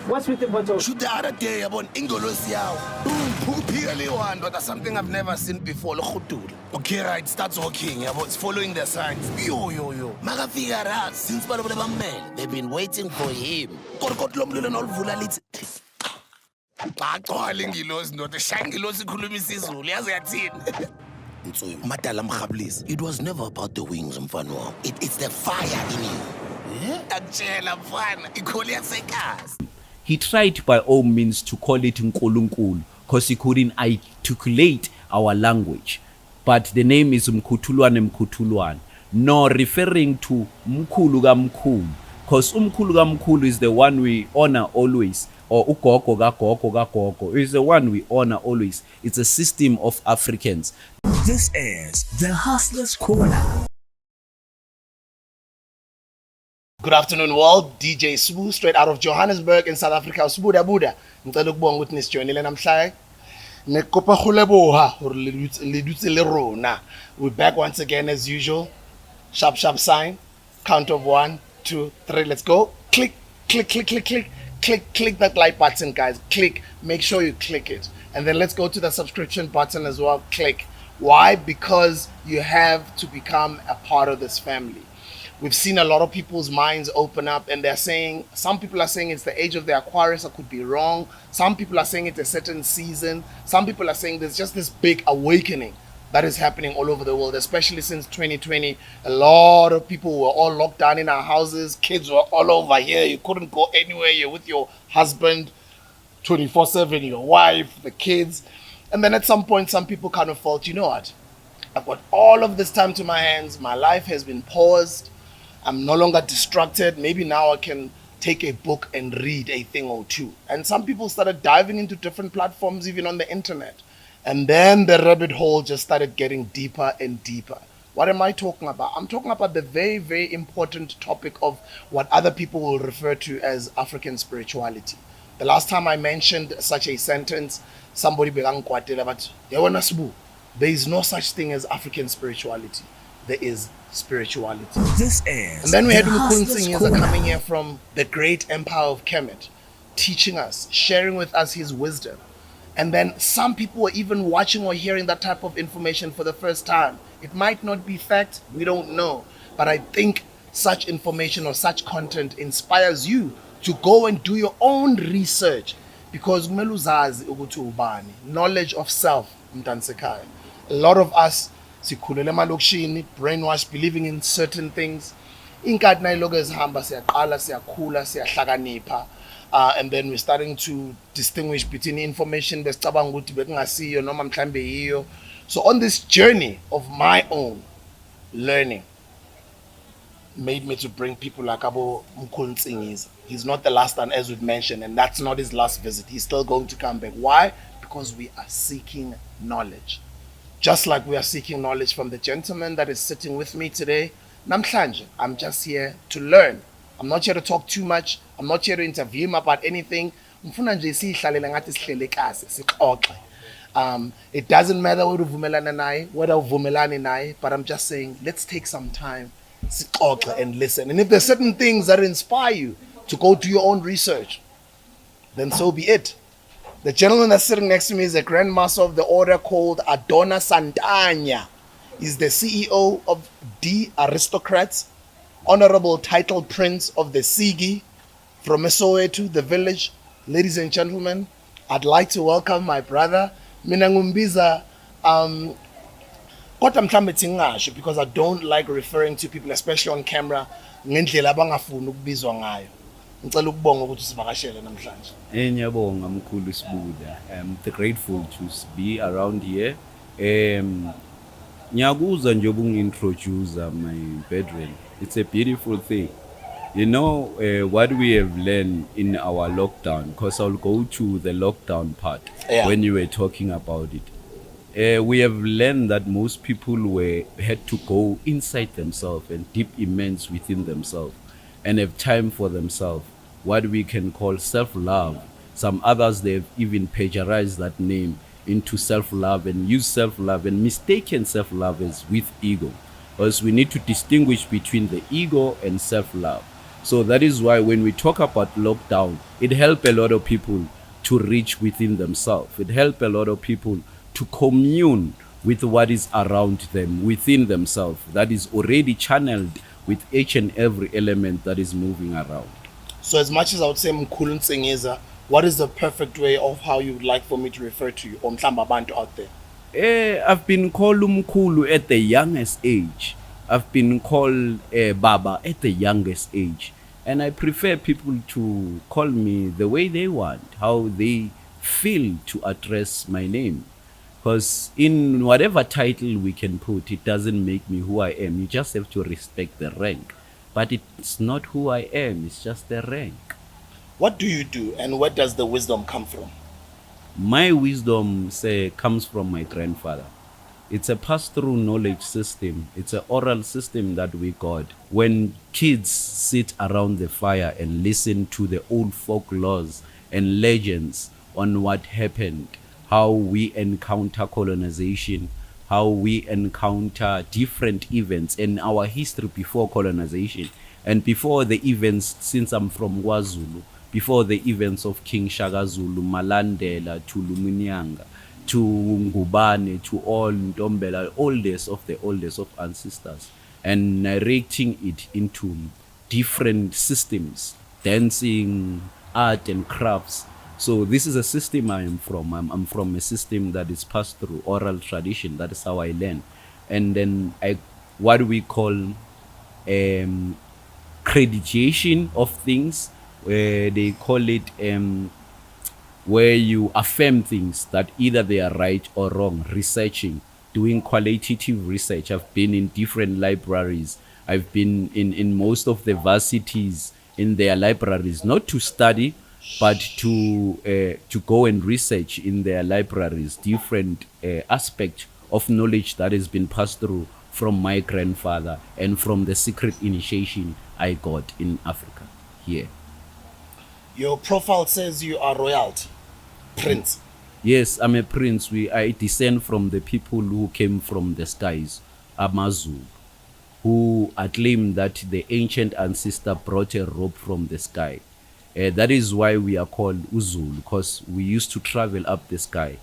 What's with the bottle? Shoot the other day about Ingolosiao. Purely one, but that's something I've never seen before. Okay, right, starts walking. It's following the signs. Yo. Maga figure out since man, they've been waiting for him. It was never about the wings, mfano. It's the fire in you. He tried by all means to call it Nkulunkulu because he couldn't articulate our language. But the name is Mkutulwane, nor referring to Mkulu ga Mkulu, because Umkulu ga Mkulu is the one we honor always, or Ukoko ga Koko is the one we honor always. It's a system of Africans. This is the Hustler's Corner. Good afternoon, world. DJ SBU, straight out of Johannesburg in South Africa. SBU da Buda. Ngicela ukubonga ukuthi nisijoinile namhlanje. Nekopa khuleboha or le dutse le rona. We're back once again as usual. Sharp sign. Count of 1, 2, 3. Let's go. Click that like button, guys. Click. Make sure you click it. And then let's go to the subscription button as well. Click. Why? Because you have to become a part of this family. We've seen a lot of people's minds open up, and they're saying, some people are saying it's the age of the Aquarius. I could be wrong. Some people are saying it's a certain season. Some people are saying there's just this big awakening that is happening all over the world, especially since 2020. A lot of people were all locked down in our houses. Kids were all over here. You couldn't go anywhere. You're with your husband 24/7, your wife, the kids. And then at some point, some people kind of felt, you know what? I've got all of this time to my hands. My life has been paused. I'm no longer distracted. Maybe now I can take a book and read a thing or two. And some people started diving into different platforms, even on the internet. And then the rabbit hole just started getting deeper and deeper. What am I talking about? I'm talking about the very, very important topic of what other people will refer to as African spirituality. The last time I mentioned such a sentence, somebody began kwatela, but there is no such thing as African spirituality. There is spirituality. This is and then we had the Hustler's Mukun Corner. coming here from the great empire of Kemet, teaching us, sharing with us his wisdom. And then some people were even watching or hearing that type of information for the first time. It might not be fact, we don't know. But I think such information or such content inspires you to go and do your own research, because knowledge of self. A lot of us sikhulele emalokishini, brainwashed, believing in certain things. Inkathi nayiloku ezihamba siyaqala, siyakhula, siyahlakanipha. And then we're starting to distinguish between information besicabanga ukuthi bekungasiyo noma mhlambe yiyo. So on this journey of my own learning made me to bring people like Abo Mkhulu. He's not the last one, as we've mentioned, and that's not his last visit. He's still going to come back. Why? Because we are seeking knowledge. Just like we are seeking knowledge from the gentleman that is sitting with me today. Namhlanje, I'm just here to learn. I'm not here to talk too much. I'm not here to interview him about anything. It doesn't matter whether uvumelane naye, but I'm just saying, let's take some time and listen. And if there's certain things that inspire you to go do your own research, then so be it. The gentleman that's sitting next to me is a grandmaster of the order called Adona Santanya. He's the CEO of The Aristocrats, honorable title prince of the Sigi, from Soweto, the village. Ladies and gentlemen, I'd like to welcome my brother, Mina Ngumbiza. Because I don't like referring to people, especially on camera, ngendlela abangafuni ukubizwa ngayo. Ngicela ukubonga ukuthi sivakashele namhlanje. Ngiyabonga mkhulu Sibuda. I'm grateful to be around here. Ngiyakuza nje ukungintroduce my brethren. It's a beautiful thing. You know what we have learned in our lockdown, because I'll go to the lockdown part when you were talking about it. We have learned that most people had to go inside themselves and deep immense within themselves and have time for themselves, what we can call self-love. Some others, they've even plagiarized that name into self-love and use self-love and mistaken self-love as with ego, because we need to distinguish between the ego and self-love. So that is why when we talk about lockdown, it helped a lot of people to reach within themselves. It helped a lot of people to commune with what is around them, within themselves, that is already channeled with each and every element that is moving around. So as much as I would say Mkhulu Ntsengeza, what is the perfect way of how you would like for me to refer to you, or Mhlamba Bantu out there? I've been called Umkhulu at the youngest age. I've been called Baba at the youngest age. And I prefer people to call me the way they want, how they feel to address my name. Because in whatever title we can put, it doesn't make me who I am. You just have to respect the rank. But it's not who I am, it's just the rank. What do you do, and where does the wisdom come from? My wisdom comes from my grandfather. It's a pass-through knowledge system. It's an oral system that we got. When kids sit around the fire and listen to the old folklores and legends on what happened, how we encounter colonization, how we encounter different events in our history before colonization, and before the events, since I'm from KwaZulu, before the events of King Shaka Zulu, Malandela, to Lumunyanga, to Ngubane, to all Ndombela, oldest of ancestors, and narrating it into different systems, dancing, art and crafts. So this is a system I am from. I'm from a system that is passed through oral tradition. That is how I learn. And then what we call creditation of things, where they call it where you affirm things that either they are right or wrong, researching, doing qualitative research. I've been in different libraries. I've been in most of the varsities in their libraries, not to study, but to go and research in their libraries different aspects of knowledge that has been passed through from my grandfather and from the secret initiation I got in Africa here. Your profile says you are royalty, prince. Yes, I'm a prince. I descend from the people who came from the skies, Amazulu, who acclaim that the ancient ancestor brought a rope from the sky. That is why we are called Uzulu, because we used to travel up the sky.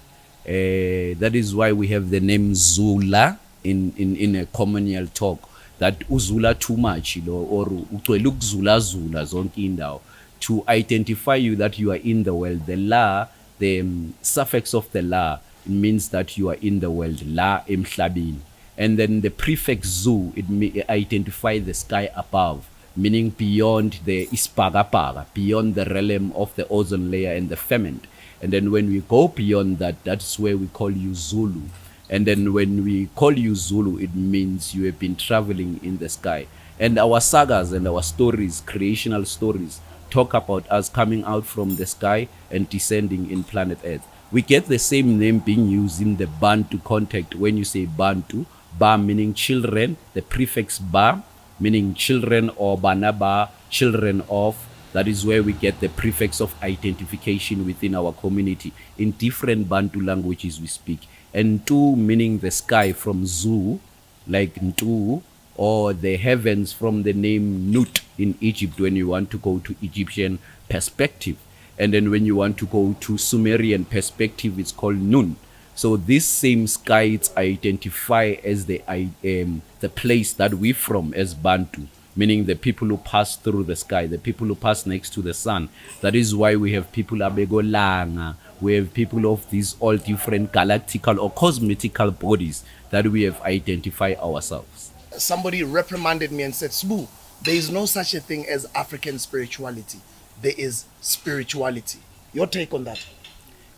That is why we have the name Zula in a communal talk. That Uzula too much, or look Zula Zula zonke indawo, to identify you that you are in the world. The la, the suffix of the la, means that you are in the world. La emhlabeni. And then the prefix Zu, it may identify the sky above, meaning beyond the ispagapaga, beyond the realm of the ozone layer and the firmament. And then when we go beyond that, that's where we call you Zulu. And then when we call you Zulu, it means you have been traveling in the sky. And our sagas and our stories, creational stories, talk about us coming out from the sky and descending in planet Earth. We get the same name being used in the Bantu context when you say Bantu, Ba meaning children, the prefix Ba meaning children or Banaba, children of. That is where we get the prefix of identification within our community. In different Bantu languages we speak. And Tu meaning the sky from Zu, like Ntu, or the heavens from the name Nut in Egypt when you want to go to Egyptian perspective. And then when you want to go to Sumerian perspective, it's called Nun. So this same sky identify as the place that we're from as Bantu, meaning the people who pass through the sky, the people who pass next to the sun. That is why we have people Abegolanga, we have people of these all different galactical or cosmetical bodies that we have identified ourselves. Somebody reprimanded me and said, Sbu, there is no such a thing as African spirituality. There is spirituality. Your take on that?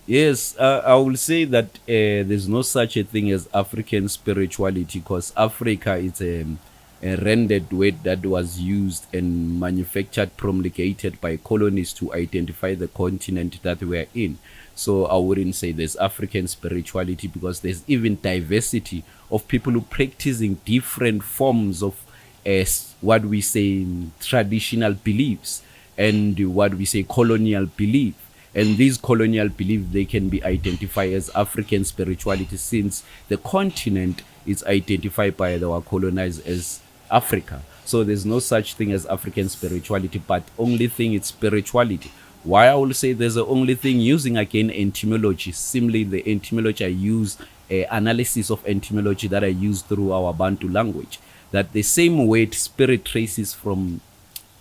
Yes, I will say that there's no such a thing as African spirituality, because Africa is a rendered word that was used and manufactured, promulgated by colonists to identify the continent that we are in. So I wouldn't say there's African spirituality, because there's even diversity of people who practicing different forms of what we say traditional beliefs and what we say colonial belief. And these colonial beliefs, they can be identified as African spirituality, since the continent is identified by our colonizers as Africa. So there's no such thing as African spirituality, but only thing is spirituality. Why I will say there's the only thing using again etymology, simply the etymology I use, analysis of etymology that I use through our Bantu language, that the same word spirit traces from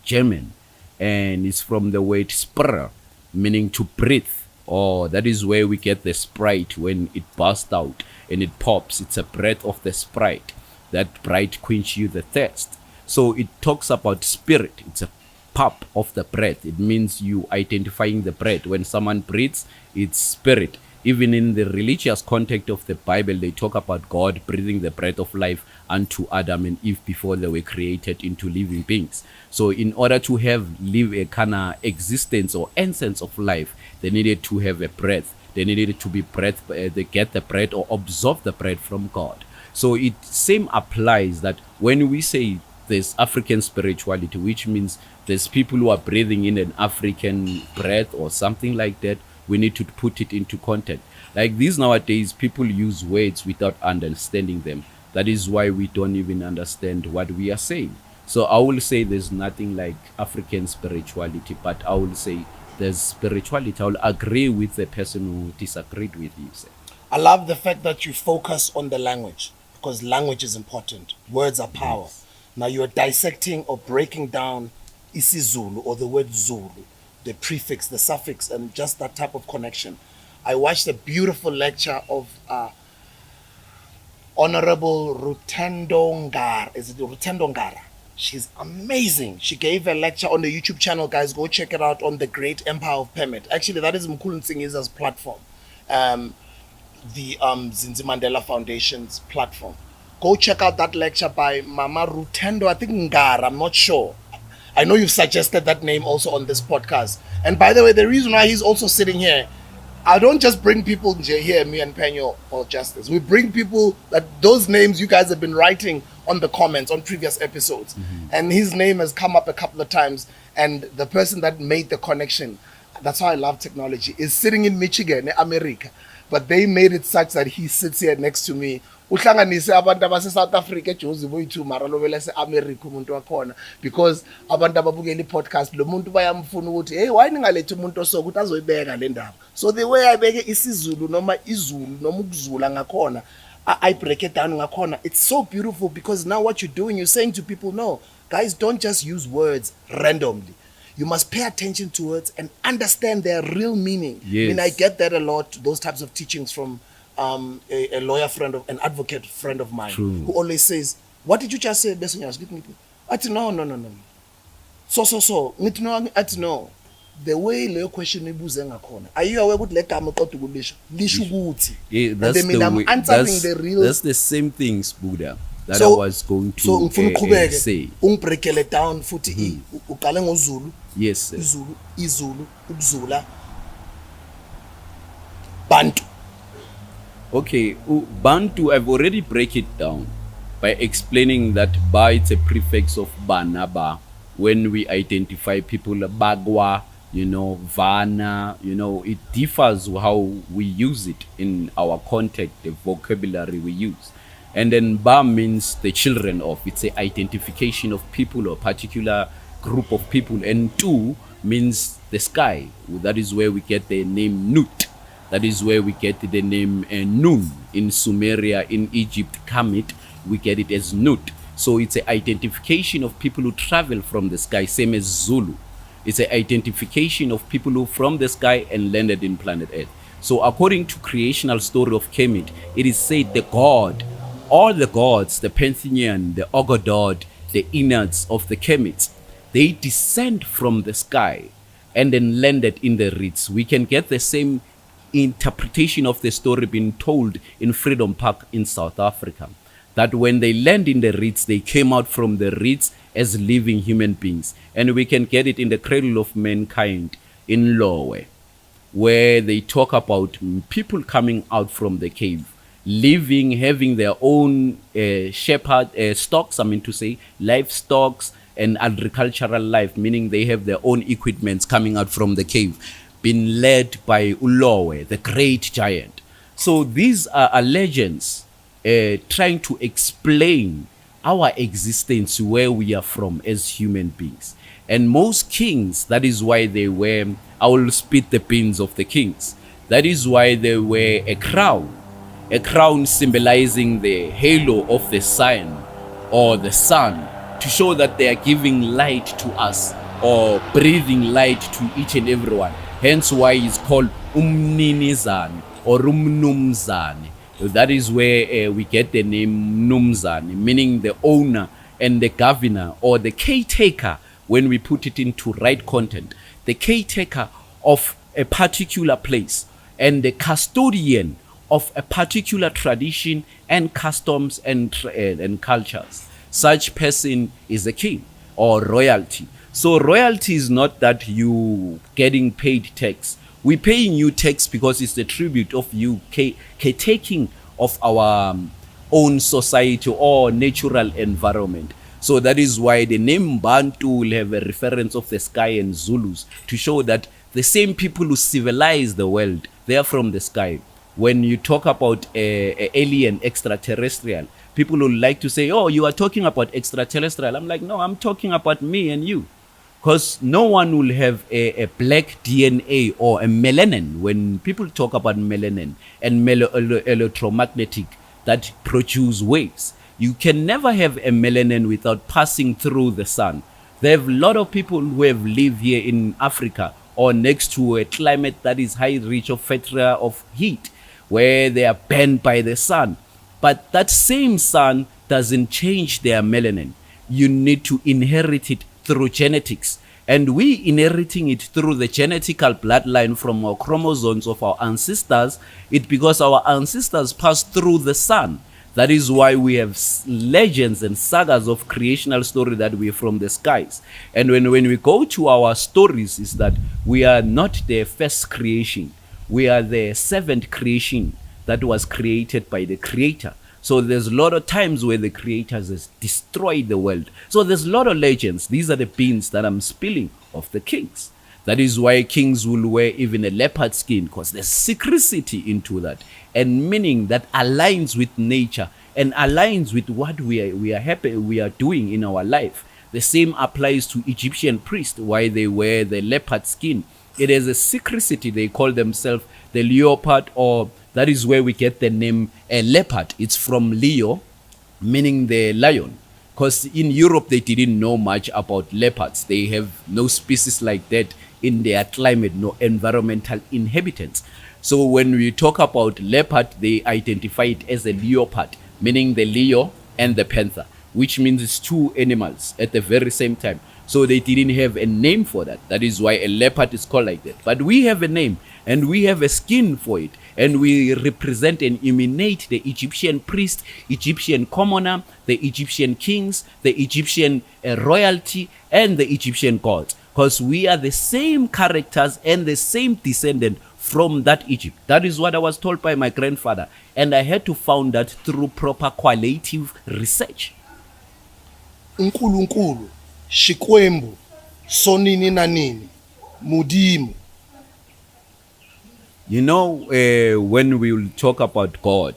German and it's from the word spr, meaning to breathe, or that is where we get the sprite when it bursts out and it pops. It's a breath of the sprite, that bright quench you the thirst. So it talks about spirit. It's a pop of the breath. It means you identifying the breath. When someone breathes, it's spirit. Even in the religious context of the Bible, they talk about God breathing the breath of life unto Adam and Eve before they were created into living beings. So in order to live a kind of existence or essence of life, they needed to have a breath. They needed to be breath. They get the breath or absorb the breath from God. So it same applies that when we say there's African spirituality, which means there's people who are breathing in an African breath or something like that, we need to put it into context. Like these nowadays, people use words without understanding them. That is why we don't even understand what we are saying. So I will say there's nothing like African spirituality, but I will say there's spirituality. I will agree with the person who disagreed with you. Sir. I love the fact that you focus on the language, because language is important. Words are power. Yes. Now you're dissecting or breaking down isiZulu or the word Zulu, the prefix, the suffix, and just that type of connection. I watched a beautiful lecture of Honorable Rutendo Ngara. Is it Rutendo Ngara? She's amazing. She gave a lecture on the YouTube channel, guys. Go check it out, on the Great Empire of Permit. Actually, that is Mkhulu Nsingiza's platform. The Zinzi Mandela Foundation's platform. Go check out that lecture by Mama Rutendo, I think Ngara, I'm not sure. I know you've suggested that name also on this podcast. And by the way, the reason why he's also sitting here, I don't just bring people here, me and Penyo or Justice. We bring people that those names you guys have been writing on the comments on previous episodes. Mm-hmm. And his name has come up a couple of times. And the person that made the connection, that's how I love technology, is sitting in Michigan, America. But they made it such that he sits here next to me. Uhlanganise abantu abase-South Africa eJozi boyithu mara lobela se-America umuntu wakhona, because abantu ababukela i-podcast lo muntu bayamfuna ukuthi hey why ningalethi umuntu osoka ukuthi azoyibeka le ndaba. So the way ayibeke isiZulu noma izulu noma ukuzula ngakhona, I break it down ngakhona, it's so beautiful, because now what you're doing, you're saying to people, no guys, don't just use words randomly. You must pay attention to words and understand their real meaning. Yes. I mean, I get that a lot, those types of teachings from a lawyer friend, an advocate friend of mine. True. Who always says, what did you just say? I said, no. So. No. The way the question is, are you aware what let I'm answering the real. That's the same things, Buddha. That I was going to say. Break down futhi uqale ngoZulu. Yes, sir. Izulu, ukuzula, Bantu. Okay, Bantu, I've already break it down by explaining that Ba, it's a prefix of Banaba. When we identify people, Bagwa, Vana, it differs how we use it in our context, the vocabulary we use. And then Ba means the children of. It's an identification of people or particular group of people. And Tu means the sky. That is where we get the name Nut. That is where we get the name Nun. In Sumeria, in Egypt, Kemet, we get it as Nut. So it's an identification of people who travel from the sky, same as Zulu. It's an identification of people who from the sky and landed in planet Earth. So according to creational story of Kemet, it is said the god, all the gods, the Pantheon, the Ogodod, the innards of the Kemits, they descend from the sky and then landed in the reeds. We can get the same interpretation of the story being told in Freedom Park in South Africa. That when they land in the reeds, they came out from the reeds as living human beings. And we can get it in the Cradle of Mankind in Lowe, where they talk about people coming out from the cave, living, having their own stocks, livestock and agricultural life, meaning they have their own equipments coming out from the cave, being led by Ulowe, the great giant. So these are legends trying to explain our existence, where we are from as human beings. And most kings, that is why they wear, I will spit the pins of the kings. That is why they wear a crown symbolizing the halo of the sun or the sun, to show that they are giving light to us or breathing light to each and everyone. Hence why it's called Umninizane or Umnumzane. That is where we get the name Numzane, meaning the owner and the governor or the caretaker, when we put it into right content, the caretaker of a particular place and the custodian of a particular tradition and customs and cultures. Such person is a king or royalty. So royalty is not that you getting paid tax. We paying you tax because it's the tribute of you caretaking of our own society or natural environment. So that is why the name Bantu will have a reference of the sky and Zulus, to show that the same people who civilize the world, they are from the sky. When you talk about alien, extraterrestrial, people will like to say, oh, you are talking about extraterrestrial. I'm like, no, I'm talking about me and you. Because no one will have a black DNA or a melanin. When people talk about melanin and electromagnetic that produce waves, you can never have a melanin without passing through the sun. There are a lot of people who have lived here in Africa or next to a climate that is high rich of factor of heat, where they are burned by the sun. But that same sun doesn't change their melanin. You need to inherit it through genetics. And we inheriting it through the genetical bloodline from our chromosomes of our ancestors, it's because our ancestors passed through the sun. That is why we have legends and sagas of creational story that we are from the skies. And when we go to our stories, is that we are not the first creation. We are the seventh creation that was created by the Creator. So there's a lot of times where the Creator has destroyed the world. So there's a lot of legends. These are the beans that I'm spilling of the kings. That is why kings will wear even a leopard skin, because there's secrecy into that, and meaning that aligns with nature and aligns with what we are doing in our life. The same applies to Egyptian priests, why they wear the leopard skin. It is a secrecy. They call themselves the leopard, or that is where we get the name leopard. It's from Leo, meaning the lion. Because in Europe, they didn't know much about leopards. They have no species like that in their climate, no environmental inhabitants. So when we talk about leopard, they identify it as a leopard, meaning the Leo and the panther, which means it's two animals at the very same time. So they didn't have a name for that. That is why a leopard is called like that. But we have a name and we have a skin for it. And we represent and emanate the Egyptian priest, Egyptian commoner, the Egyptian kings, the Egyptian royalty, and the Egyptian gods. Because we are the same characters and the same descendant from that Egypt. That is what I was told by my grandfather. And I had to found that through proper qualitative research. uNkulunkulu Xikwembu sonini na nini Mudimu. You know, when we will talk about God,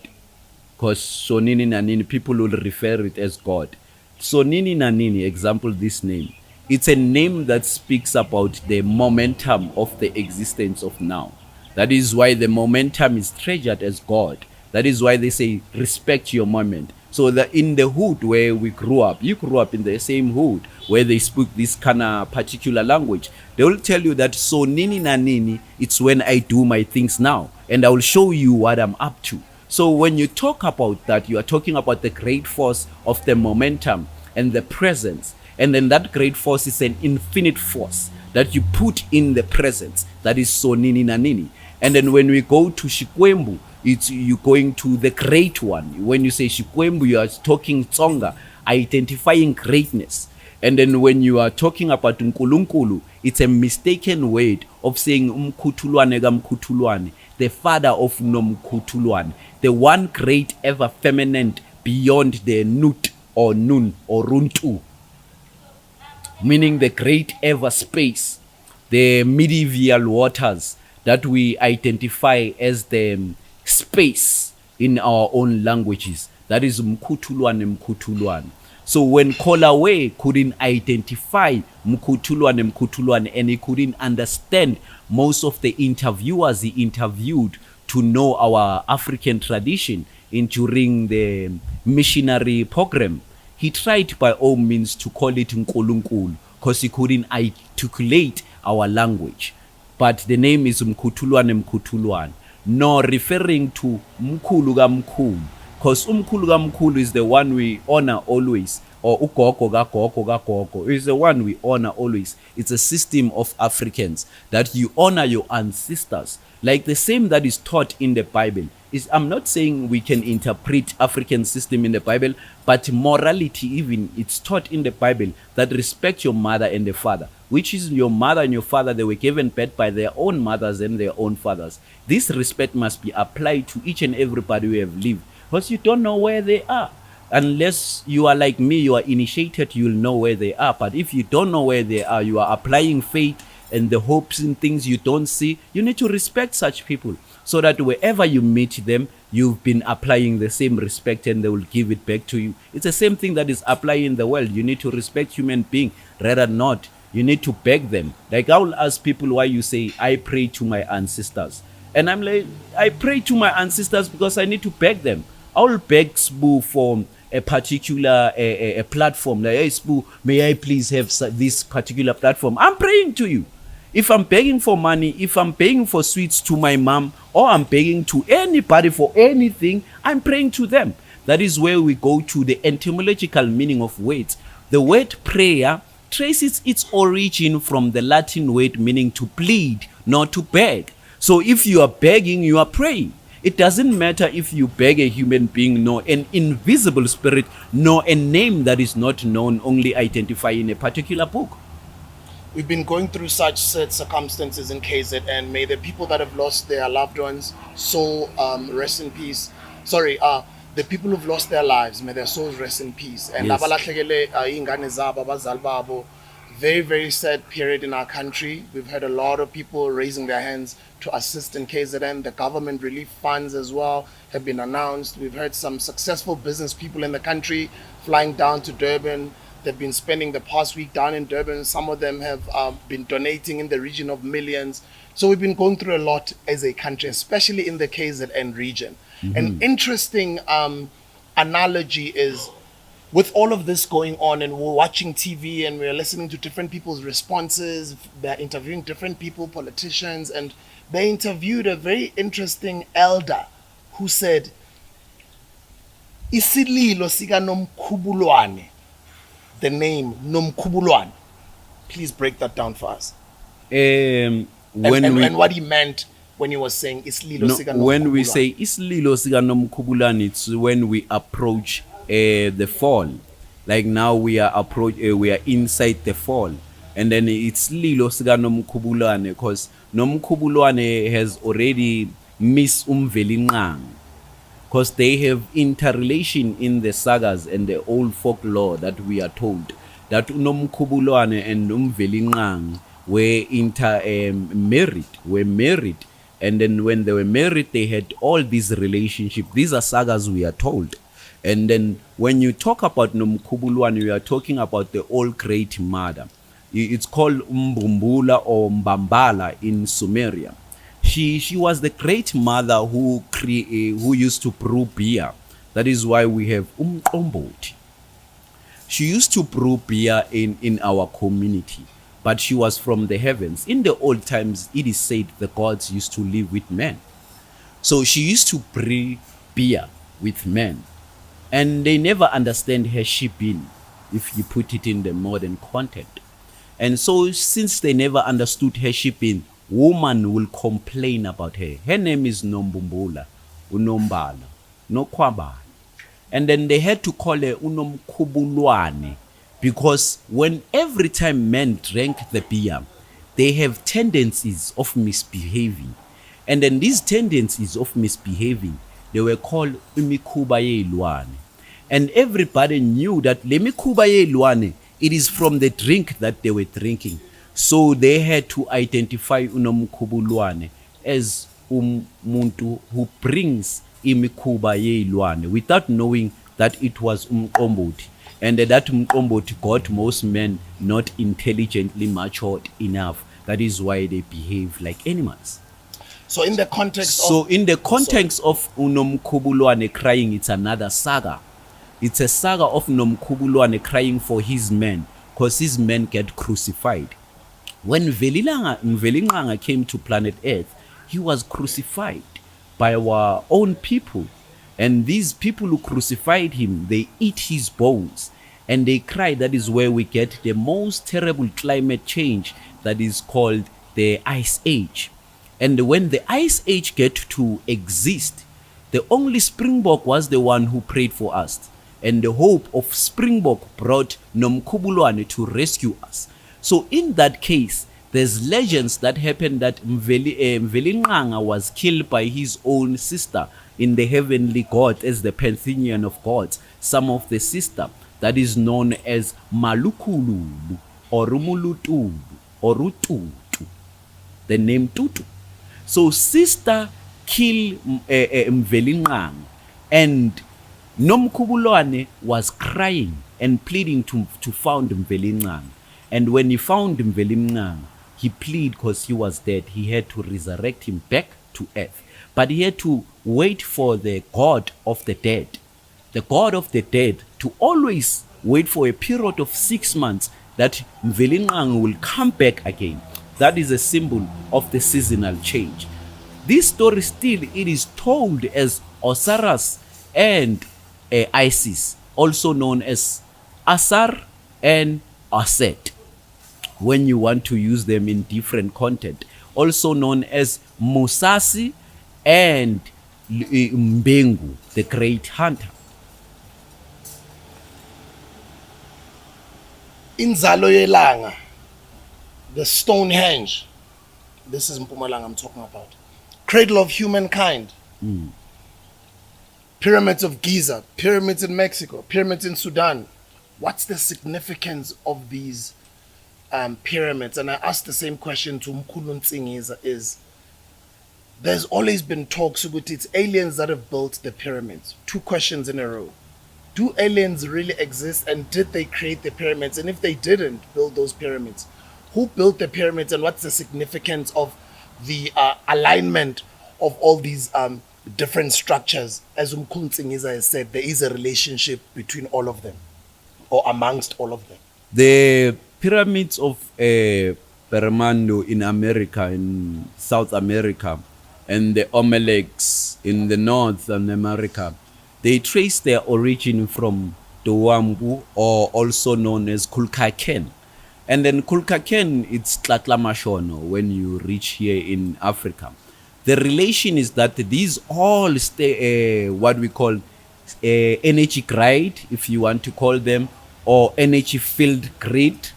because sonini na nini, people will refer it as God. Sonini na nini, example, this name, it's a name that speaks about the momentum of the existence of now. That is why the momentum is treasured as God. That is why they say respect your moment. So that in the hood where we grew up, you grew up in the same hood where they speak this kind of particular language. They will tell you that so nini na nini, it's when I do my things now, and I will show you what I'm up to. So when you talk about that, you are talking about the great force of the momentum and the presence. And then that great force is an infinite force that you put in the presence. That is so nini na nini. And then when we go to Xikwembu, it's you going to the great one. When you say Xikwembu, you are talking Tsonga, identifying greatness. And then when you are talking about Nkulunkulu, it's a mistaken word of saying Umkutulwane Gamkutulwane, the father of Nomkutulwane, the one great ever feminine beyond the Nut or Nun or Runtu, meaning the great ever space, the medieval waters that we identify as the space in our own languages. That is Mkutulwane Mkutulwane. So when Kolaway couldn't identify Mkutulwane, and he couldn't understand most of the interviewers he interviewed to know our African tradition during the missionary program, he tried by all means to call it Nkulunkulu because he couldn't articulate our language. But the name is Mkutulwane, nor referring to Mkulu Mkulu, because Mkulu is the one we honor always, or Ukoko Gakoko is the one we honor always. It's a system of Africans that you honor your ancestors, like the same that is taught in the Bible. I'm not saying we can interpret African system in the Bible, but morality even, it's taught in the Bible that respect your mother and the father, which is your mother and your father, they were given birth by their own mothers and their own fathers. This respect must be applied to each and everybody who have lived, because you don't know where they are. Unless you are like me, you are initiated, you'll know where they are. But if you don't know where they are, you are applying faith and the hopes in things you don't see, you need to respect such people, so that wherever you meet them, you've been applying the same respect and they will give it back to you. It's the same thing that is applied in the world. You need to respect human beings, rather not. You need to beg them. Like I will ask people why you say, I pray to my ancestors. And I'm like, I pray to my ancestors because I need to beg them. I will beg SBU for a particular a platform. Like, hey SBU, may I please have this particular platform? I'm praying to you. If I'm begging for money, if I'm begging for sweets to my mom, or I'm begging to anybody for anything, I'm praying to them. That is where we go to the etymological meaning of words. The word prayer traces its origin from the Latin word meaning to plead, not to beg. So if you are begging, you are praying. It doesn't matter if you beg a human being, nor an invisible spirit, nor a name that is not known, only identified in a particular book. We've been going through such sad circumstances in KZ, and may the people that have lost their loved ones soul rest in peace. Sorry, the people who've lost their lives, may their souls rest in peace. And yes. Very, very sad period in our country. We've had a lot of people raising their hands to assist in KZN. The government relief funds as well have been announced. We've heard some successful business people in the country flying down to Durban. They've been spending the past week down in Durban. Some of them have been donating in the region of millions. So we've been going through a lot as a country, especially in the KZN region. Mm-hmm. An interesting analogy is, with all of this going on and we're watching TV and we're listening to different people's responses, they're interviewing different people, politicians, and they interviewed a very interesting elder who said, Isililo sika nomkhubulwane. The name Nomkhubulwane. Please break that down for us. And what he meant when he was saying Isililo sika nomkhubulwane. When we say Isililo sika nomkhubulwane, it's when we approach the fall. Like now we are we are inside the fall, and then it's Lilo Siga Nomkhubulwane, because Nomkhubulwane has already missed Umvelinqang, because they have interrelation in the sagas and the old folklore that we are told that Nomkhubulwane and Umvelinqang were married, and then when they were married, they had all these relationships. These are sagas we are told. And then when you talk about Nomkhubulwane, you are talking about the all great mother. It's called Mbumbula or Mbambala in Sumeria. She was the great mother who used to brew beer. That is why we have Umqomboti. She used to brew beer in our community, but she was from the heavens. In the old times, it is said the gods used to live with men. So she used to brew beer with men. And they never understand her shipping, if you put it in the modern content. And so since they never understood her shipping, woman will complain about her. Her name is Nombumbula, Unombala, Nokwabala. And then they had to call her Unomkhubulwane, because when every time men drank the beer, they have tendencies of misbehaving. And then these tendencies of misbehaving, they were called imikhuba yeyilwane. And everybody knew that le mikhuba yeyilwane, it is from the drink that they were drinking. So they had to identify unomkhubulwane as umuntu who brings imikhuba yeyilwane, without knowing that it was umqomboti. And that Mqombothi got most men not intelligently matured enough. That is why they behave like animals. So in the context So in the context of Unomkhubulwane crying, it's another saga. It's a saga of Unomkhubulwane crying for his men, because his men get crucified. When Mvelinganga came to planet Earth, he was crucified by our own people. And these people who crucified him, they eat his bones and they cry. That is where we get the most terrible climate change that is called the Ice Age. And when the Ice Age get to exist, the only Springbok was the one who prayed for us. And the hope of Springbok brought Nomkhubulwane to rescue us. So in that case, there's legends that happened that Mvelinganga was killed by his own sister in the heavenly god as the pantheon of gods. Some of the sister that is known as Malukululu or Rumulutulu or Rututu. The name Tutu. So sister kill Mvelinganga, and Nomkhubulwane was crying and pleading to found Mvelinganga. And when he found Mvelinganga, he pleaded because he was dead. He had to resurrect him back to earth. But he had to wait for the God of the dead. The God of the dead to always wait for a period of 6 months that Mvelinganga will come back again. That is a symbol of the seasonal change. This story still, it is told as Osiris and Isis, also known as Asar and Aset, when you want to use them in different content, also known as Musasi and Mbengu, the great hunter. Inzalo yelanga, the Stonehenge. This is Mpumalanga I'm talking about. Cradle of humankind. Pyramids of Giza, pyramids in Mexico, pyramids in Sudan. What's the significance of these pyramids? And I asked the same question to Mkhulu Ntsingiza, is there's always been talks about it's aliens that have built the pyramids. 2 questions in a row. Do aliens really exist, and did they create the pyramids? And if they didn't build those pyramids, who built the pyramids, and what's the significance of the alignment of all these different structures? As Mkhulu Ntsingiza has said, there is a relationship between all of them, or amongst all of them. The pyramids of Peramando in America, in South America, and the Zamaleks in the North America, they trace their origin from Dowambu, or also known as Kulkaken. And then Kulkaken, it's Tlatlamashono when you reach here in Africa. The relation is that these all stay what we call energy grid, if you want to call them, or energy field grid.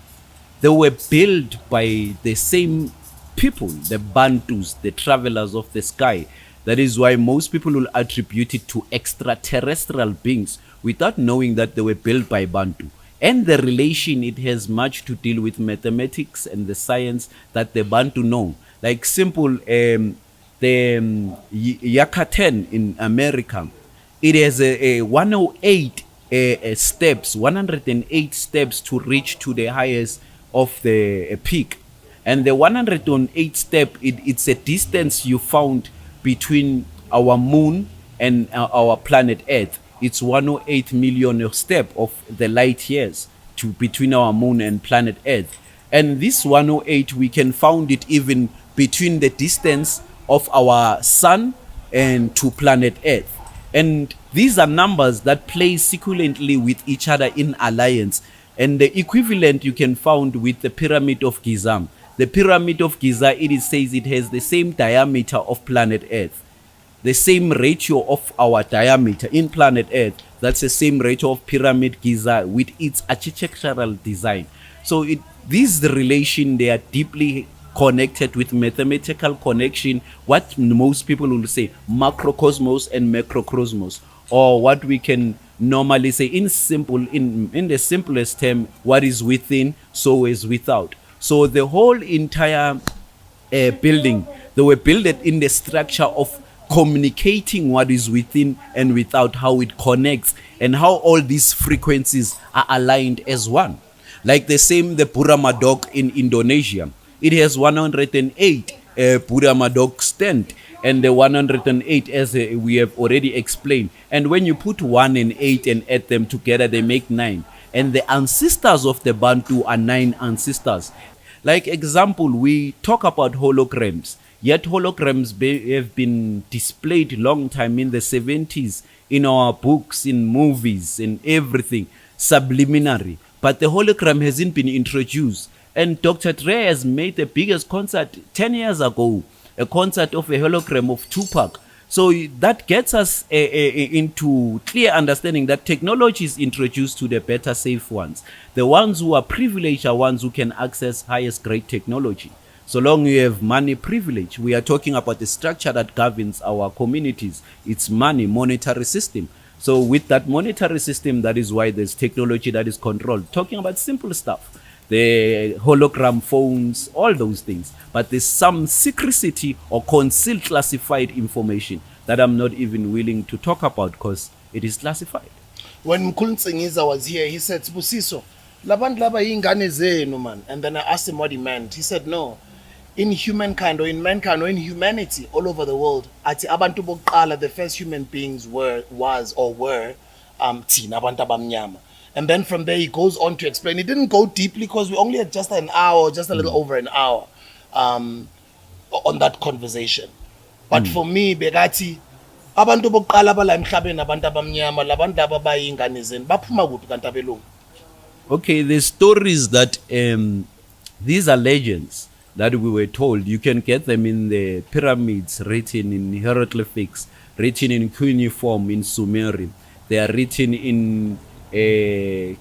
They were built by the same people, the Bantus, the travelers of the sky. That is why most people will attribute it to extraterrestrial beings without knowing that they were built by Bantu. And the relation, it has much to deal with mathematics and the science that the Bantu know. Like simple, the Yucatan in America, it has a 108 steps, 108 steps to reach to the highest of the peak. And the 108 step, it's a distance you found between our moon and our planet Earth. It's 108 million step of the light years to between our moon and planet Earth. And this 108, we can find it even between the distance of our sun and to planet Earth. And these are numbers that play sequentially with each other in alliance. And the equivalent you can find with the Pyramid of Giza. The Pyramid of Giza, it says it has the same diameter of planet Earth. The same ratio of our diameter in planet Earth. That's the same ratio of Pyramid Giza with its architectural design. So these relation, they are deeply connected with mathematical connection, what most people will say macrocosmos and macrocosmos, or what we can normally say in the simplest term, what is within, so is without. So the whole entire building, they were built in the structure of communicating what is within and without, how it connects, and how all these frequencies are aligned as one. Like the Pura Madok in Indonesia, it has 108 Pura Madok stand, and the 108, as we have already explained. And when you put 1 and 8 and add them together, they make 9. And the ancestors of the Bantu are 9 ancestors. Like example, we talk about holograms. Yet holograms have been displayed long time in the 70s, in our books, in movies, in everything, subliminary. But the hologram hasn't been introduced. And Dr. Dre has made the biggest concert 10 years ago, a concert of a hologram of Tupac. So that gets us into clear understanding that technology is introduced to the better safe ones. The ones who are privileged are ones who can access highest grade technology. So long you have money privilege, we are talking about the structure that governs our communities. It's money, monetary system. So with that monetary system, that is why there's technology that is controlled. Talking about simple stuff, the hologram phones, all those things. But there's some secrecy or concealed classified information that I'm not even willing to talk about because it is classified. When Giza was here, he said, Sibusiso, labantu laba yingane zenu, man. And then I asked him what he meant. He said, no. In humankind or in mankind or in humanity all over the world, ati abantu bokuqala, the first human beings were thina abantu abamnyama. And then from there he goes on to explain. He didn't go deeply because we only had just an hour, just a little over an hour on that conversation. But for me, begati abantu bokuqala bala emhlabeni abantu abamnyama, labantu laba bayingane zenu baphuma kuphi kanti abelungu? Okay, the stories that these are legends that we were told. You can get them in the pyramids, written in hieroglyphics, written in cuneiform in Sumerian. They are written in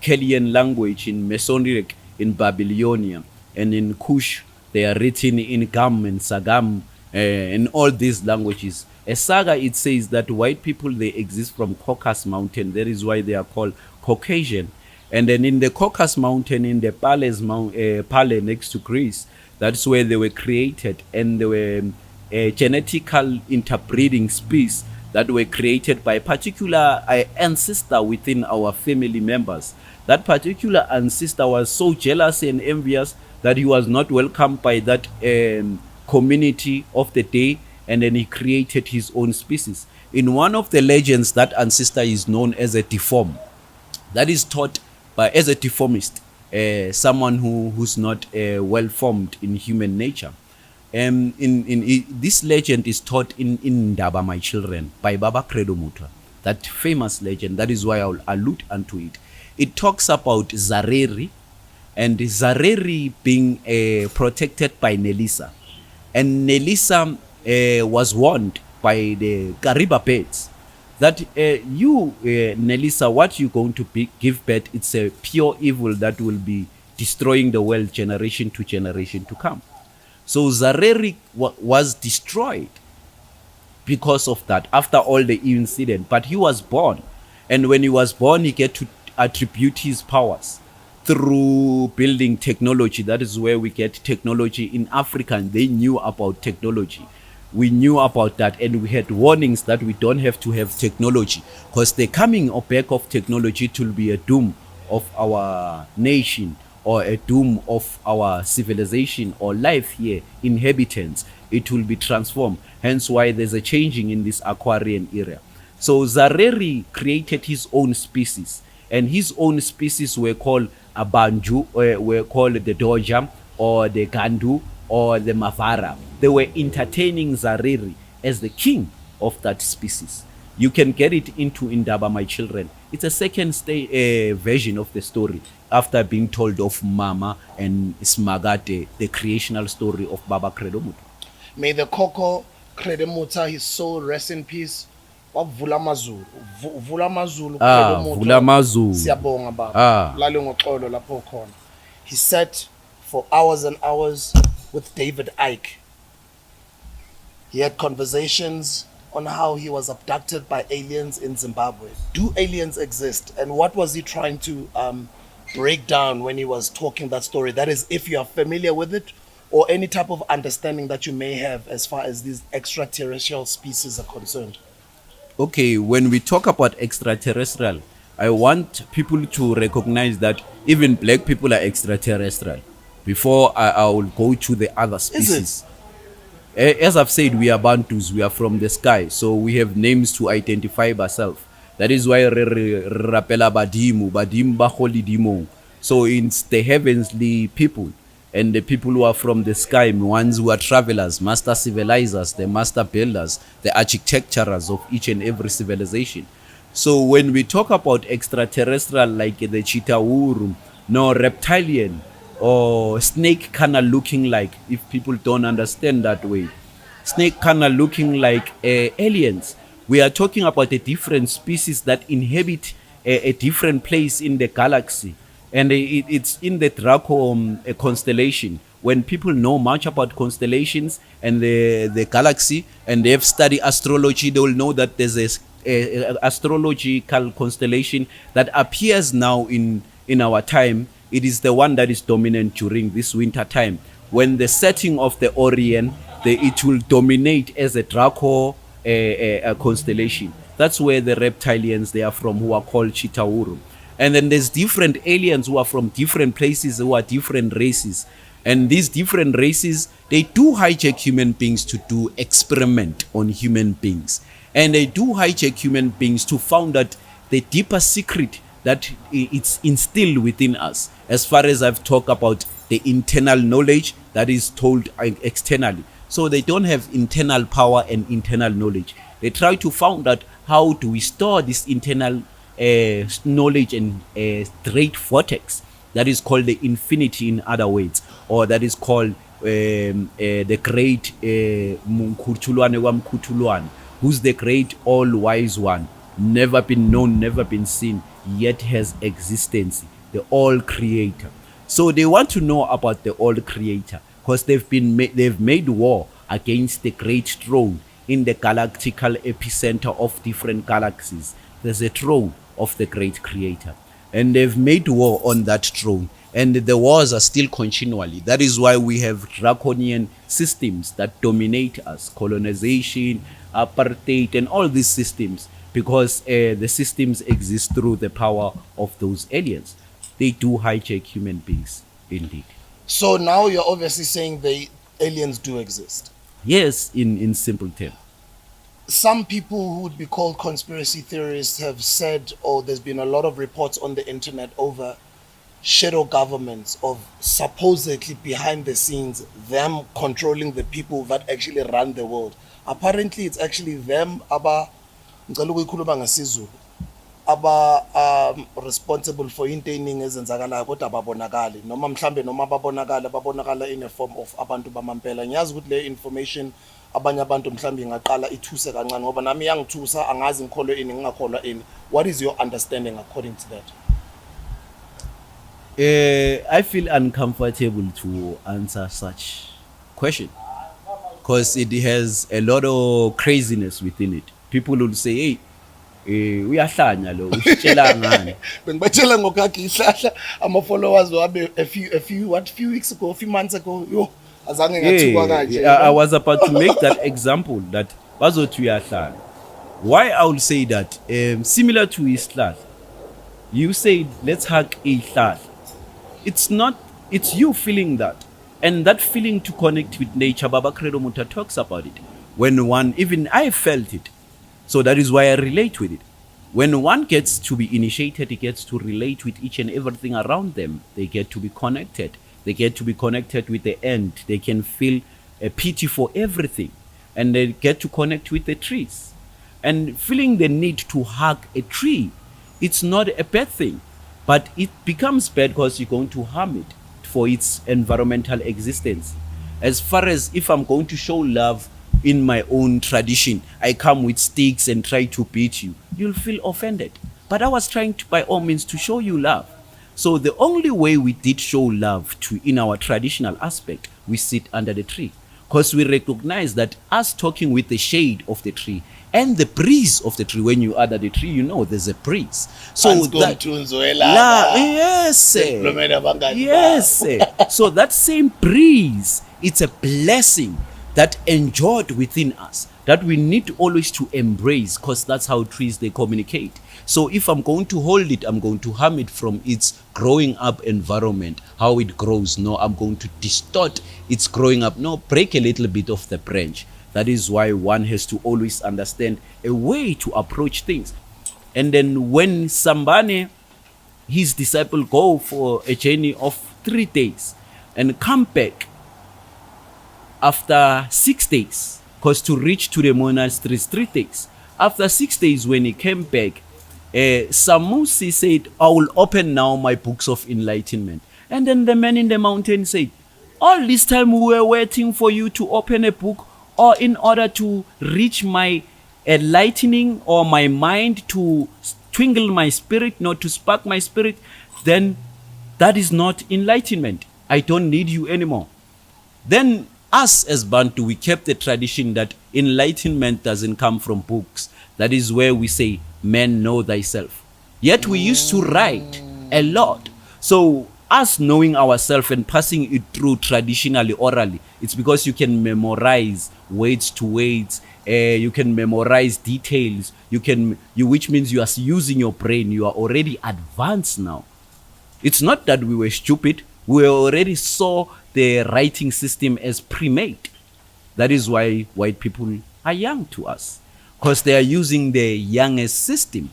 Chaldean language, in Masonic, in Babylonia, and in Kush. They are written in Gam and Sagam, in all these languages. A saga, it says that white people, they exist from Caucasus Mountain. That is why they are called Caucasian. And then in the Caucasus Mountain, in the Pale next to Greece, that's where they were created, and they were a genetical interbreeding species that were created by a particular ancestor within our family members. That particular ancestor was so jealous and envious that he was not welcomed by that community of the day, and then he created his own species. In one of the legends, that ancestor is known as a deform. That is taught by as a deformist. Someone who's not well formed in human nature. This legend is taught in Ndaba, My Children, by Baba Credo Mutwa. That famous legend. That is why I'll allude unto it. It talks about Zareri, and Zareri being protected by Nelisa, and Nelisa was warned by the Kariba birds that Nelisa, what you're going to give birth, it's a pure evil that will be destroying the world generation to generation to come. So Zareri was destroyed because of that, after all the incident. But he was born, and when he was born, he get to attribute his powers through building technology. That is where we get technology in Africa, and they knew about technology. We knew about that, and we had warnings that we don't have to have technology, because the coming or back of technology will be a doom of our nation, or a doom of our civilization or life here, inhabitants. It will be transformed. Hence why there's a changing in this Aquarian era. So Zareri created his own species, and his own species were called Bantu, were called the Doja, or the Gandu, or the Mavara. They were entertaining Zareri as the king of that species. You can get it into Ndaba, My Children. It's a second version of the story, after being told of Mama and Smagate, the creational story of Baba Credo Mutwa. May the Koko Credo Mutwa, his soul, rest in peace. Vula Mazulu. Vula Mazulu. Vula Mazulu. Siyabonga baba. Lalo ngoxolo lapho khona. He sat for hours and hours with David Icke. He had conversations on how he was abducted by aliens in Zimbabwe. Do aliens exist? And what was he trying to break down when he was talking that story? That is, if you are familiar with it, or any type of understanding that you may have as far as these extraterrestrial species are concerned? Okay, when we talk about extraterrestrial, I want people to recognize that even black people are extraterrestrial. Before I will go to the other species. As I've said, we are Bantus, we are from the sky, so we have names to identify ourselves. That is why rapela badimu, badim baholi dimo. So it's the heavenly people and the people who are from the sky, ones who are travelers, master civilizers, the master builders, the architecturers of each and every civilization. So when we talk about extraterrestrial like the Chitaurum, no reptilian or snake kind of looking like, if people don't understand that way, snake kind of looking like aliens. We are talking about a different species that inhabit a different place in the galaxy. And it's in the Draco constellation. When people know much about constellations and the galaxy, and they have studied astrology, they will know that there's a astrological constellation that appears now in our time. It is the one that is dominant during this winter time. When the setting of the Orion, it will dominate as a Draco constellation. That's where the reptilians they are from, who are called Chitauru. And then there's different aliens who are from different places, who are different races. And these different races, they do hijack human beings to do experiment on human beings. And they do hijack human beings to find out the deeper secret that it's instilled within us. As far as I've talked about the internal knowledge that is told externally. So they don't have internal power and internal knowledge. They try to find out how do we store this internal knowledge and straight vortex that is called the infinity in other words, or that is called the great Mkhutulwane wa Mkhutulwane, who's the great all-wise one, never been known, never been seen, yet has existence, the all-creator. So they want to know about the all-creator because they've made war against the great throne in the galactical epicenter of different galaxies. There's a throne of the great creator, and they've made war on that throne, and the wars are still continually. That is why we have draconian systems that dominate us, colonization, apartheid, and all these systems, because the systems exist through the power of those aliens. They do hijack human beings, indeed. So now you're obviously saying the aliens do exist. Yes, in simple terms. Some people who would be called conspiracy theorists have said, or there's been a lot of reports on the internet over shadow governments of supposedly behind the scenes, them controlling the people that actually run the world. Apparently, it's actually them responsible for intaining ezenzakalayo kodwa babonakali noma mhlambe noma babonakala in a form of abantu bamampela. Ngiyazi ukuthi le information abanye abantu mhlambe ingaqala ithuse kancane ngoba nami yangithusa angazi ngikholwe ini ngingakholwa ini. What is your understanding according to that? I feel uncomfortable to answer such question because it has a lot of craziness within it. People will say, hey, uyahlanya lo usitshela ngani. Bengibatshela ngokakhe ihlahla ama followers wabe a few weeks ago, a few months ago, yo azange ngathuka kanje. I was about to make that example that bazothi uyahlanya. Why I will say that similar to ihlahla, you say let's hug ihlahla. It's you feeling that, and that feeling to connect with nature. Baba Credo Mutwa talks about it. When one, even I felt it. So that is why I relate with it. When one gets to be initiated, he gets to relate with each and everything around them. They get to be connected. They get to be connected with the end. They can feel a pity for everything. And they get to connect with the trees. And feeling the need to hug a tree, it's not a bad thing. But it becomes bad because you're going to harm it for its environmental existence. As far as if I'm going to show love in my own tradition, I come with sticks and try to beat you, you'll feel offended. But I was trying to, by all means, to show you love. So the only way we did show love to in our traditional aspect, we sit under the tree. because we recognize that us talking with the shade of the tree and the breeze of the tree, when you are under the tree, you know there's a breeze. So that, yes, yes. So that same breeze, it's a blessing that endured within us, that we need always to embrace, because that's how trees, they communicate. So if I'm going to hold it, I'm going to harm it from its growing up environment, how it grows. No, I'm going to distort its growing up. No, break a little bit of the branch. That is why one has to always understand a way to approach things. And then when somebody, his disciple, go for a journey of 3 days and come back after 6 days, because to reach to the monastery is 3 days. After 6 days, when he came back, Samusi said, I will open now my books of enlightenment. And then the man in the mountain said, all this time we were waiting for you to open a book, or in order to reach my enlightening, or my mind to twinkle my spirit, not to spark my spirit, then that is not enlightenment. I don't need you anymore. Then us as Bantu, we kept the tradition that enlightenment doesn't come from books. That is where we say, man, know thyself. Yet we used to write a lot. So us knowing ourselves and passing it through traditionally, orally, it's because you can memorize words to words. You can memorize details. Which means you are using your brain. You are already advanced now. It's not that we were stupid. We already saw the writing system as pre-made. That is why white people are young to us, because they are using the youngest system.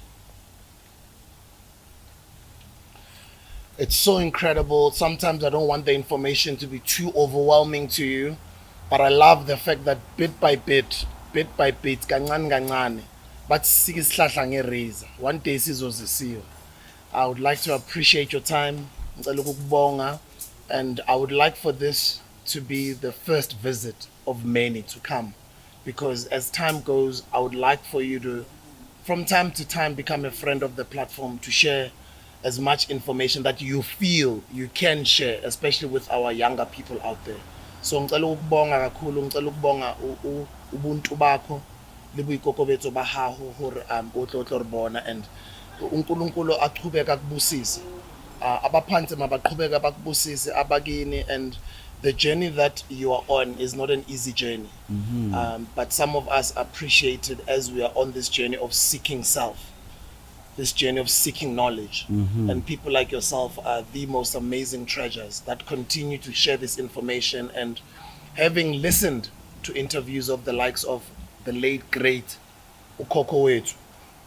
It's so incredible. Sometimes I don't want the information to be too overwhelming to you, but I love the fact that bit by bit, kancane kancane, but sikisihlahla ngereza. One day sizozisiwa. I would like to appreciate your time, and I would like for this to be the first visit of many to come, because as time goes, I would like for you to, from time to time, become a friend of the platform, to share as much information that you feel you can share, especially with our younger people out there. So ngicela ukubonga kakhulu, ngicela ukubonga ubuntu bakho libuyikoko bethu bahaho hore otlotlo ribona, and uNkulunkulu aqhubeka kubusisa. Abaphansi mabaqhubeka bakubusise abakini, and the journey that you are on is not an easy journey. But some of us appreciate it as we are on this journey of seeking self, this journey of seeking knowledge. And people like yourself are the most amazing treasures that continue to share this information. And having listened to interviews of the likes of the late great ukhokho wethu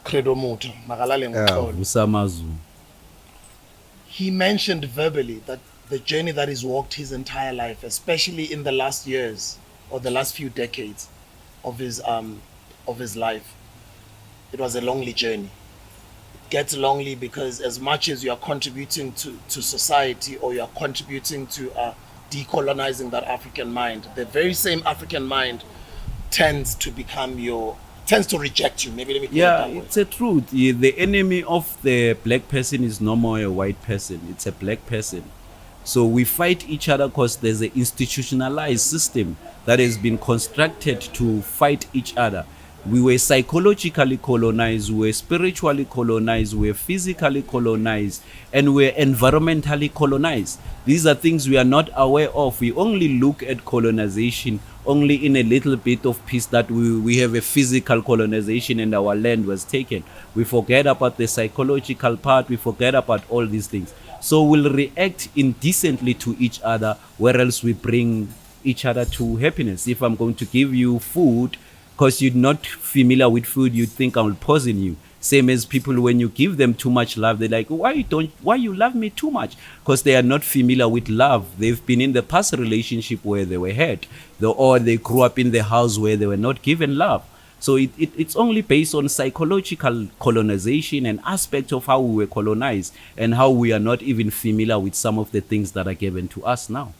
Credo makalale ngxolo, he mentioned verbally that the journey that he's walked his entire life, especially in the last years or the last few decades of his life, it was a lonely journey. It gets lonely because as much as you are contributing to society, or you are contributing to decolonizing that African mind, the very same African mind tends to reject you. Maybe let me put it that way. It's a truth. The enemy of the black person is no more a white person. It's a black person. So we fight each other because there's an institutionalized system that has been constructed to fight each other. We were psychologically colonized, we were spiritually colonized, we were physically colonized, and we're environmentally colonized. These are things we are not aware of. We only look at colonization only in a little bit of piece, that we have a physical colonization and our land was taken. We forget about the psychological part, we forget about all these things. So we'll react indecently to each other, where else we bring each other to happiness. If I'm going to give you food, because you're not familiar with food, you think I will poison you. Same as people, when you give them too much love, they're like, why you love me too much? Because they are not familiar with love. They've been in the past relationship where they were hurt, or they grew up in the house where they were not given love. So it's only based on psychological colonization and aspect of how we were colonized, and how we are not even familiar with some of the things that are given to us now.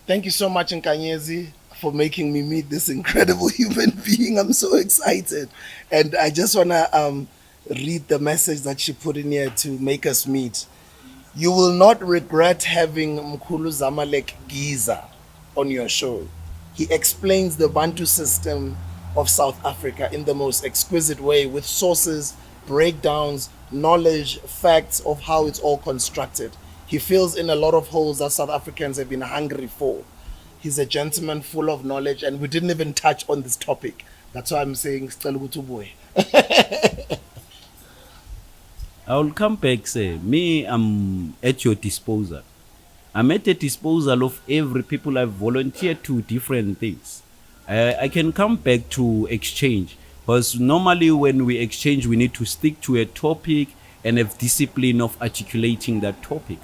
Thank you so much, Nkanyezi, for making me meet this incredible human being. I'm so excited. And I just want to read the message that she put in here to make us meet. You will not regret having Mkhulu Zamalek Giza on your show. he explains the Bantu system of South Africa in the most exquisite way with sources, breakdowns, knowledge, facts of how it's all constructed. He fills in a lot of holes that South Africans have been hungry for. He's a gentleman full of knowledge, and we didn't even touch on this topic. That's why I'm saying, boy. I will come back, say, me, I'm at your disposal. I'm at the disposal of every people. I've volunteered to different things. I can come back to exchange, because normally when we exchange, we need to stick to a topic and have discipline of articulating that topic.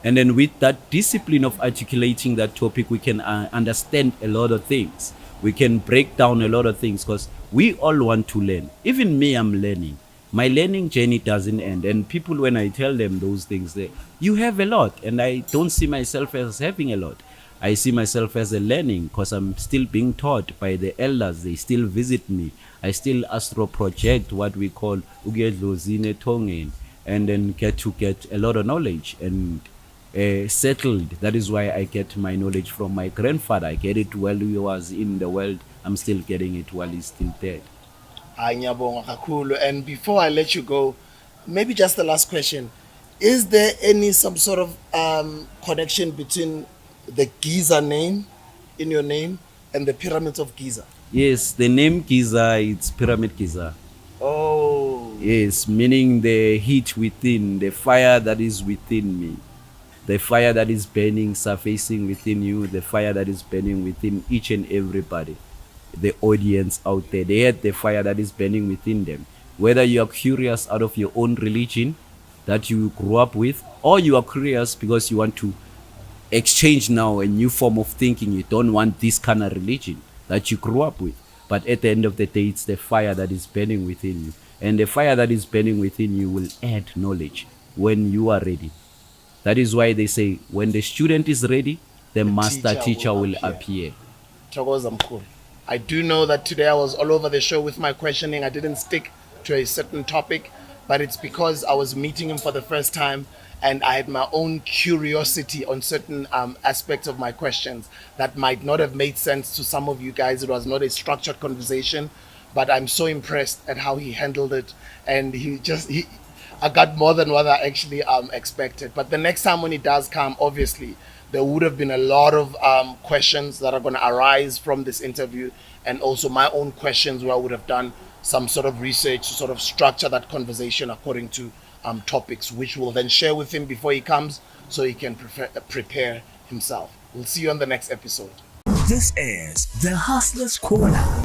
And then with that discipline of articulating that topic, we can understand a lot of things. We can break down a lot of things, because we all want to learn. Even me, I'm learning. My learning journey doesn't end. And people, when I tell them those things, they, you have a lot. And I don't see myself as having a lot. I see myself as a learning, because I'm still being taught by the elders. They still visit me. I still astro project what we call Ugedlozine Tongen, and then get a lot of knowledge and settled. That is why I get my knowledge from my grandfather. I get it while he was in the world. I'm still getting it while he's still dead. And before I let you go, maybe just the last question. Is there some sort of connection between the Giza name in your name and the pyramids of Giza? Yes, the name Giza, it's Pyramid Giza. Oh. Yes, meaning the heat within, the fire that is within me. The fire that is burning, surfacing within you, the fire that is burning within each and everybody. The audience out there, they had the fire that is burning within them. Whether you are curious out of your own religion that you grew up with, or you are curious because you want to exchange now a new form of thinking. You don't want this kind of religion that you grew up with. But at the end of the day, it's the fire that is burning within you. And the fire that is burning within you will add knowledge when you are ready. That is why they say, when the student is ready, the master teacher will appear. I do know that today I was all over the show with my questioning. I didn't stick to a certain topic, but it's because I was meeting him for the first time and I had my own curiosity on certain aspects of my questions that might not have made sense to some of you guys. It was not a structured conversation, but I'm so impressed at how he handled it. And I got more than what I actually expected. But the next time when he does come, obviously, there would have been a lot of questions that are going to arise from this interview, and also my own questions where I would have done some sort of research to sort of structure that conversation according to topics, which we'll then share with him before he comes so he can prepare himself. We'll see you on the next episode. This is the Hustler's Corner.